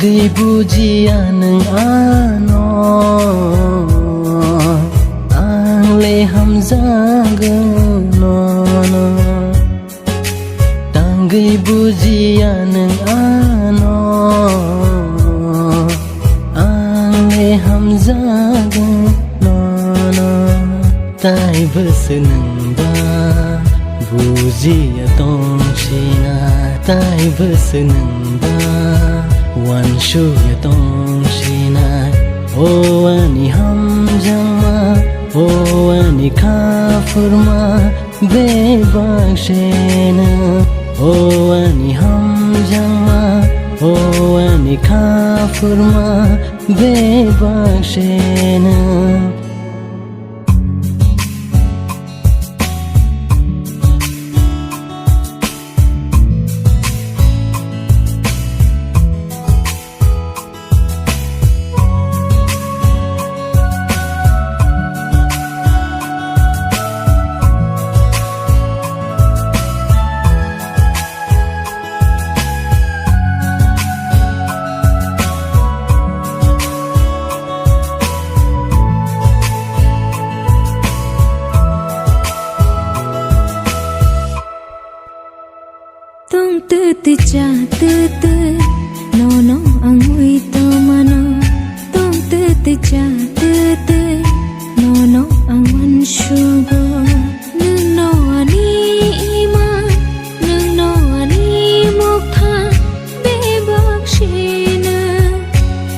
Tanggui bujiya nung ano ang leham zagono Tanggui bujiya nung ano ang leham zagono Tai beseneng ba bujiya tong sina Tai beseneng ba wan shu ya tong shina o ani ham jama o ani kafir ma be bakshena o ani ham jama o ani kafir ma be bakshena Tong tu cha tu no no ang ui to mano Tong tu cha tu no no ang wan shugo Nung no ani ima Nung no ani mokha be bakshena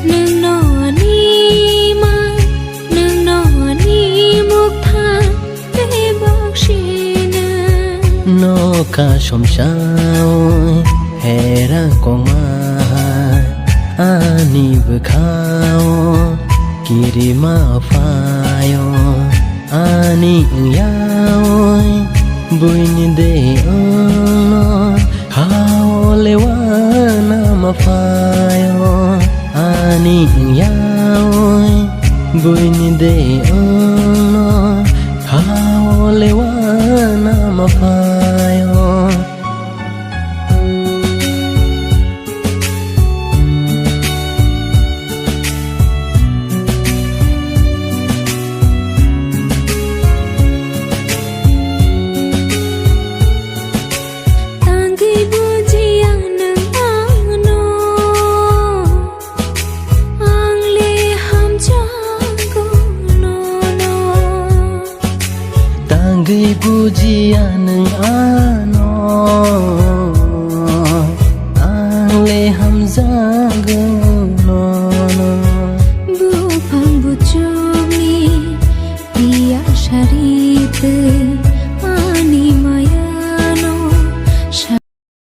Nung no ani ima Nung no ani mokha be bakshena No ka shomshao hera koma ani bkhao kirima fayo ani yao buin de ono hao lewana mafayo ani yao buin de ono hao lewana mafayo Tanggui bujiya nung ano ang leham zagono Bu pang bu chumi Biya sharite